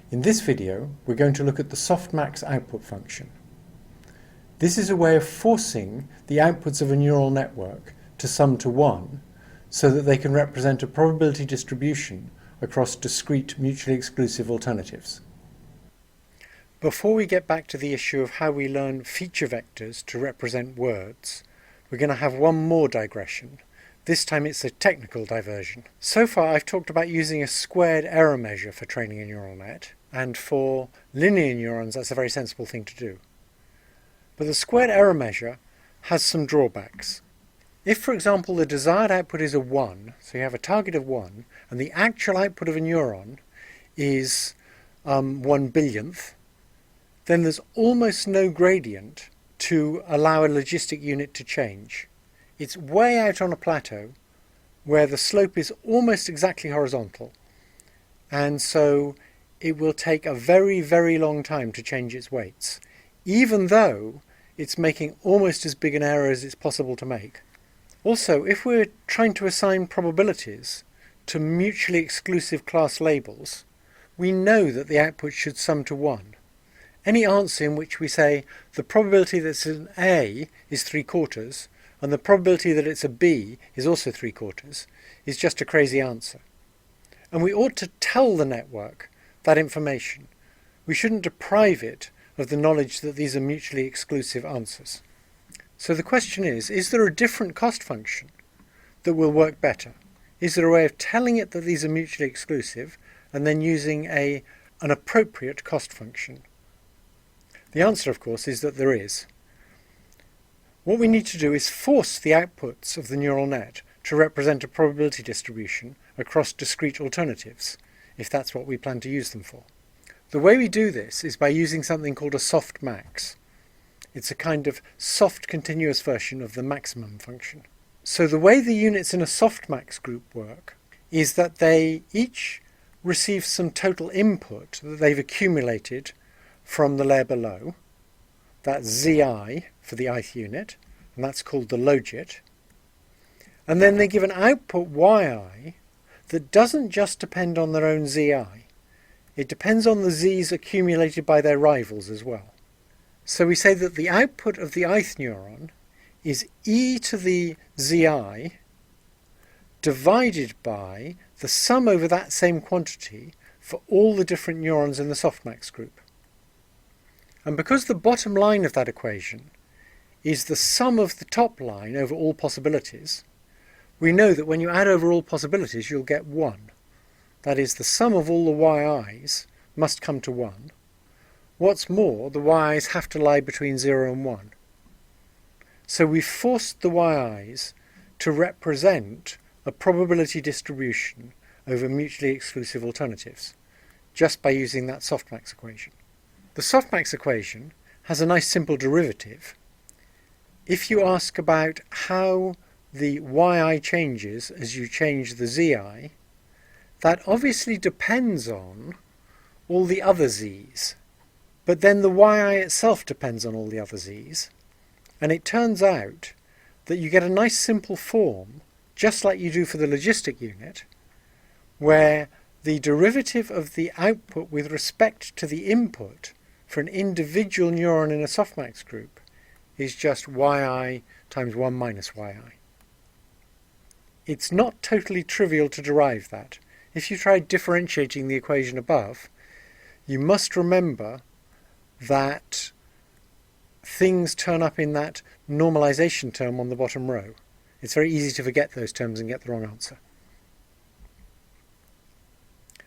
In this video, we're going to look at the softmax output function. This is a way of forcing the outputs of a neural network to sum to 1 so that they can represent a probability distribution across discrete mutually exclusive alternatives. Before we get back to the issue of how we learn feature vectors to represent words, we're going to have one more digression. This time it's a technical diversion. So far I've talked about using a squared error measure for training a neural net, and for linear neurons that's a very sensible thing to do. But the squared error measure has some drawbacks. If, for example, the desired output is a 1, so you have a target of 1, and the actual output of a neuron is 1 billionth, then there's almost no gradient to allow a logistic unit to change. It's way out on a plateau where the slope is almost exactly horizontal, and so it will take a very, very long time to change its weights, even though it's making almost as big an error as it's possible to make. Also, if we're trying to assign probabilities to mutually exclusive class labels, we know that the output should sum to 1. Any answer in which we say the probability that it's an A is 3/4 and the probability that it's a B is also 3/4 is just a crazy answer. And we ought to tell the network that information. We shouldn't deprive it of the knowledge that these are mutually exclusive answers. So the question is there a different cost function that will work better? Is there a way of telling it that these are mutually exclusive and then using an appropriate cost function? The answer, of course, is that there is. What we need to do is force the outputs of the neural net to represent a probability distribution across discrete alternatives, if that's what we plan to use them for. The way we do this is by using something called a softmax. It's a kind of soft continuous version of the maximum function. So the way the units in a softmax group work is that they each receive some total input that they've accumulated from the layer below. That's zi for the ith unit, and that's called the logit. And then they give an output yi that doesn't just depend on their own zi. It depends on the z's accumulated by their rivals as well. So we say that the output of the ith neuron is e to the zi divided by the sum over that same quantity for all the different neurons in the softmax group. And because the bottom line of that equation is the sum of the top line over all possibilities, we know that when you add over all possibilities you'll get 1. That is, the sum of all the yi's must come to 1. What's more, the yi's have to lie between 0 and 1. So we've forced the yi's to represent a probability distribution over mutually exclusive alternatives, just by using that softmax equation. The softmax equation has a nice simple derivative. If you ask about how the yi changes as you change the zi, that obviously depends on all the other z's. But then the yi itself depends on all the other z's. And it turns out that you get a nice simple form, just like you do for the logistic unit, where the derivative of the output with respect to the input for an individual neuron in a softmax group is just yi times 1 minus yi. It's not totally trivial to derive that. If you try differentiating the equation above, you must remember that things turn up in that normalization term on the bottom row. It's very easy to forget those terms and get the wrong answer.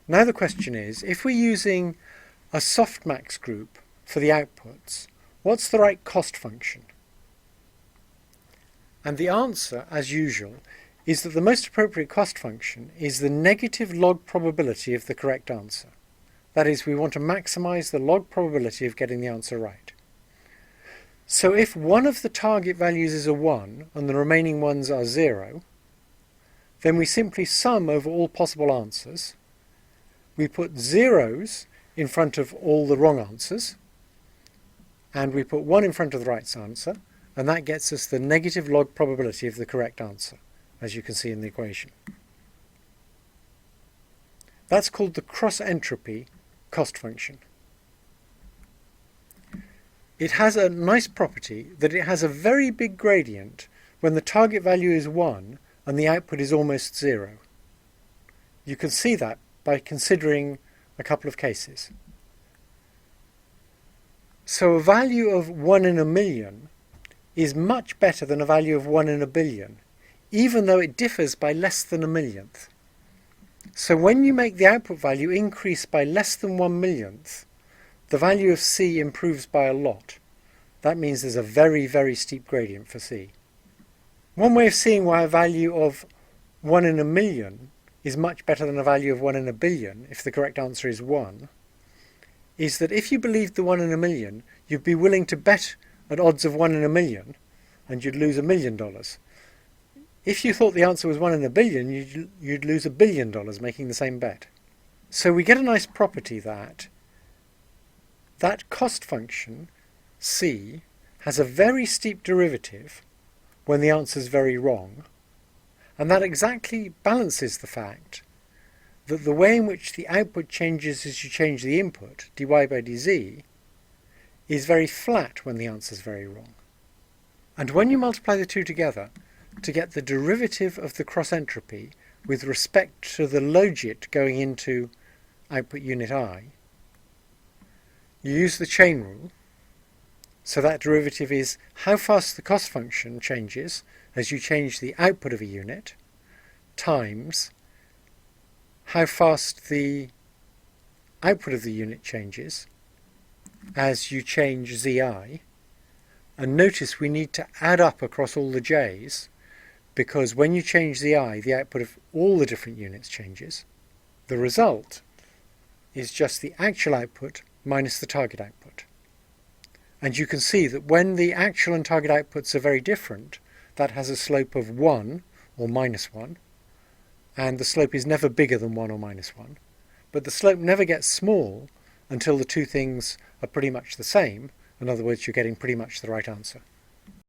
Now the question is, if we're using a softmax group for the outputs, what's the right cost function? And the answer, as usual, is that the most appropriate cost function is the negative log probability of the correct answer. That is, we want to maximize the log probability of getting the answer right. So if one of the target values is a 1 and the remaining ones are 0, then we simply sum over all possible answers. We put zeros in front of all the wrong answers, and we put 1 in front of the right answer, and that gets us the negative log probability of the correct answer, as you can see in the equation. That's called the cross entropy cost function. It has a nice property that it has a very big gradient when the target value is 1 and the output is almost 0. You can see that by considering a couple of cases. So a value of 1 in a million is much better than a value of 1 in a billion, even though it differs by less than a millionth. So when you make the output value increase by less than 1 millionth, the value of C improves by a lot. That means there's a very, very steep gradient for C. One way of seeing why a value of 1 in a million is much better than a value of 1 in a billion, if the correct answer is 1, is that if you believed the 1 in a million, you'd be willing to bet at odds of 1 in a million, and you'd lose $1 million. If you thought the answer was 1 in a billion, you'd lose $1 billion making the same bet. So we get a nice property that cost function, C, has a very steep derivative when the answer is very wrong, and that exactly balances the fact that the way in which the output changes as you change the input, dy by dz, is very flat when the answer is very wrong. And when you multiply the two together to get the derivative of the cross-entropy with respect to the logit going into output unit I, you use the chain rule. So that derivative is how fast the cost function changes as you change the output of a unit times how fast the output of the unit changes as you change zi. And notice we need to add up across all the j's, because when you change zi, the output of all the different units changes. The result is just the actual output minus the target output. And you can see that when the actual and target outputs are very different, that has a slope of 1 or minus 1, and the slope is never bigger than 1 or minus 1. But the slope never gets small until the two things are pretty much the same. In other words, you're getting pretty much the right answer.